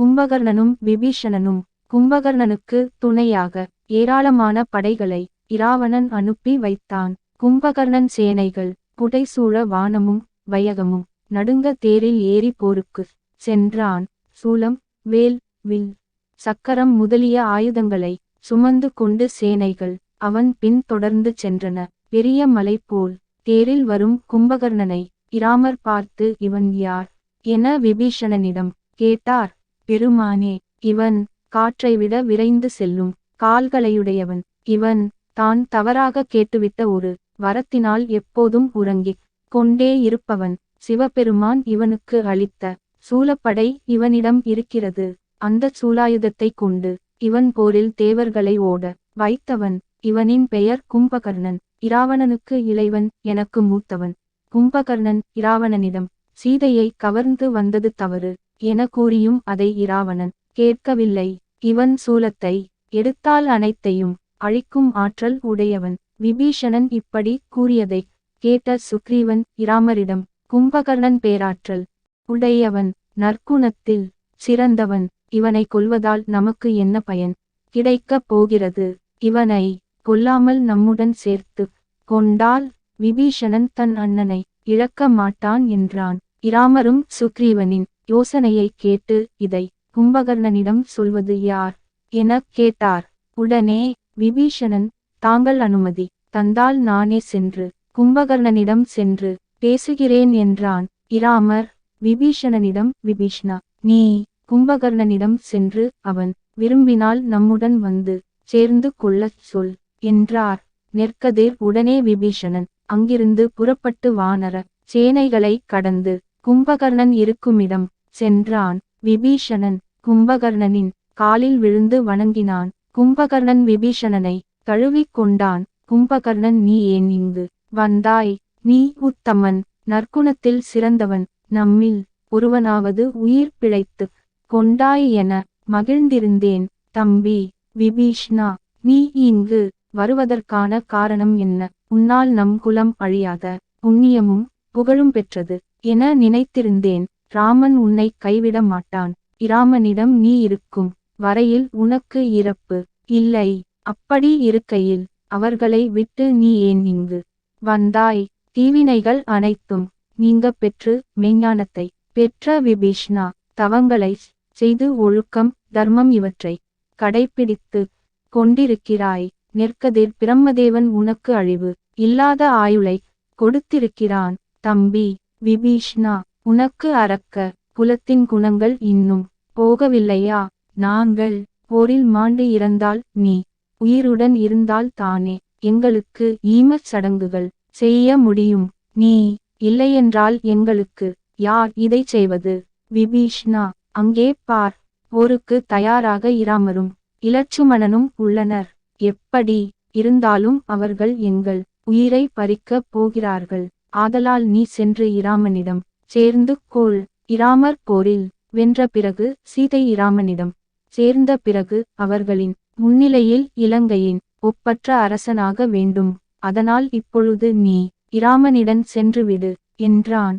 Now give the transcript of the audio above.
கும்பகர்ணனும் விபீஷணனும். கும்பகர்ணனுக்கு துணையாக ஏராளமான படைகளை இராவணன் அனுப்பி வைத்தான். கும்பகர்ணன் சேனைகள் புடைசூழ வானமும் வையகமும் நடுங்க தேரில் ஏறி போருக்கு சென்றான். சூலம், வேல், வில், சக்கரம் முதலிய ஆயுதங்களை சுமந்து கொண்டு சேனைகள் அவன் பின் தொடர்ந்து சென்றன. பெரிய மலை போல் தேரில் வரும் கும்பகர்ணனை இராமர் பார்த்து, இவன் யார் என விபீஷணனிடம் கேட்டார். பெருமானே, இவன் காற்றைவிட விரைந்து செல்லும் கால்களையுடையவன். இவன் தான் தவறாக கேட்டுவிட்ட ஒரு வரத்தினால் எப்போதும் உறங்கிக் கொண்டே இருப்பவன். சிவபெருமான் இவனுக்கு அளித்த சூலப்படை இவனிடம் இருக்கிறது. அந்த சூலாயுதத்தை கொண்டு இவன் போரில் தேவர்களை ஓட வைத்தவன். இவனின் பெயர் கும்பகர்ணன். இராவணனுக்கு இளைவன், எனக்கு மூத்தவன். கும்பகர்ணன் இராவணனிடம் சீதையை கவர்ந்து வந்தது தவறு என கூறியும் அதை இராவணன் கேட்கவில்லை. இவன் சூலத்தை எடுத்தால் அனைத்தையும் அழிக்கும் ஆற்றல் உடையவன். விபீஷணன் இப்படி கூறியதைக் கேட்ட சுக்ரீவன் இராமரிடம், கும்பகர்ணன் பேராற்றல் உடையவன், நற்குணத்தில் சிறந்தவன். இவனை கொல்வதால் நமக்கு என்ன பயன் கிடைக்கப் போகிறது? இவனை கொல்லாமல் நம்முடன் சேர்த்து கொண்டால் விபீஷணன் தன் அண்ணனை இழக்க மாட்டான் என்றான். இராமரும் சுக்ரீவனின் யோசனையை கேட்டு, இதை கும்பகர்ணனிடம் சொல்வது யார் எனக் கேட்டார். உடனே விபீஷணன், தாங்கள் அனுமதி தந்தால் நானே சென்று கும்பகர்ணனிடம் சென்று பேசுகிறேன் என்றான். இராமர் விபீஷணனிடம், விபீஷ்ணா, நீ கும்பகர்ணனிடம் சென்று அவன் விரும்பினால் நம்முடன் வந்து சேர்ந்து கொள்ளச் சொல் என்றார். நெற்கதிர் உடனே விபீஷணன் அங்கிருந்து புறப்பட்டு வானர சேனைகளை கடந்து கும்பகர்ணன் இருக்குமிடம் சென்றான். விபீஷணன் கும்பகர்ணனின் காலில் விழுந்து வணங்கினான். கும்பகர்ணன் விபீஷணனை தழுவிக் கொண்டான். கும்பகர்ணன், நீ ஏன் இங்கு வந்தாய்? நீ உத்தமன், நற்குணத்தில் சிறந்தவன். நம்மில் ஒருவனாவது உயிர் பிழைத்துக் கொண்டாய் என மகிழ்ந்திருந்தேன். தம்பி விபீஷ்ணா, நீ இங்கு வருவதற்கான காரணம் என்ன? உன்னால் நம் குலம் அழியாத புண்ணியமும் புகழும் பெற்றது என நினைத்திருந்தேன். ராமன் உன்னை கைவிட மாட்டான். இராமனிடம் நீ இருக்கும் வரையில் உனக்கு இறப்பு இல்லை. அப்படி இருக்கையில் அவர்களை விட்டு நீ ஏன் இங்கு வந்தாய்? தீவினைகள் அனைத்தும் நீங்க பெற்று மெஞ்ஞானத்தை பெற்ற விபீஷ்ணா, தவங்களை செய்து ஒழுக்கம் தர்மம் இவற்றை கடைப்பிடித்து கொண்டிருக்கிறாய். நெற்கதிர் பிரம்மதேவன் உனக்கு அழிவு இல்லாத ஆயுளை கொடுத்திருக்கிறான். தம்பி விபீஷ்ணா, உனக்கு அரக்க குலத்தின் குணங்கள் இன்னும் போகவில்லையா? நாங்கள் போரில் மாண்டு இறந்தால், நீ உயிருடன் இருந்தால் தானே எங்களுக்கு ஈமச் சடங்குகள் செய்ய முடியும். நீ இல்லையென்றால் எங்களுக்கு யார் இதை செய்வது? விபீஷ்ணா, அங்கே பார், போருக்கு தயாராக இராமரும் இலட்சுமணனும் உள்ளனர். எப்படி இருந்தாலும் அவர்கள் எங்கள் உயிரை பறிக்கப் போகிறார்கள். ஆதலால் நீ சென்று இராமனிடம் சேர்ந்து கொள். இராமர் போரில் வென்ற பிறகு சீதை இராமனிடம் சேர்ந்த பிறகு அவர்களின் முன்னிலையில் இலங்கையின் ஒப்பற்ற அரசனாக வேண்டும். அதனால் இப்பொழுது நீ இராமனிடம் சென்றுவிடு என்றான்.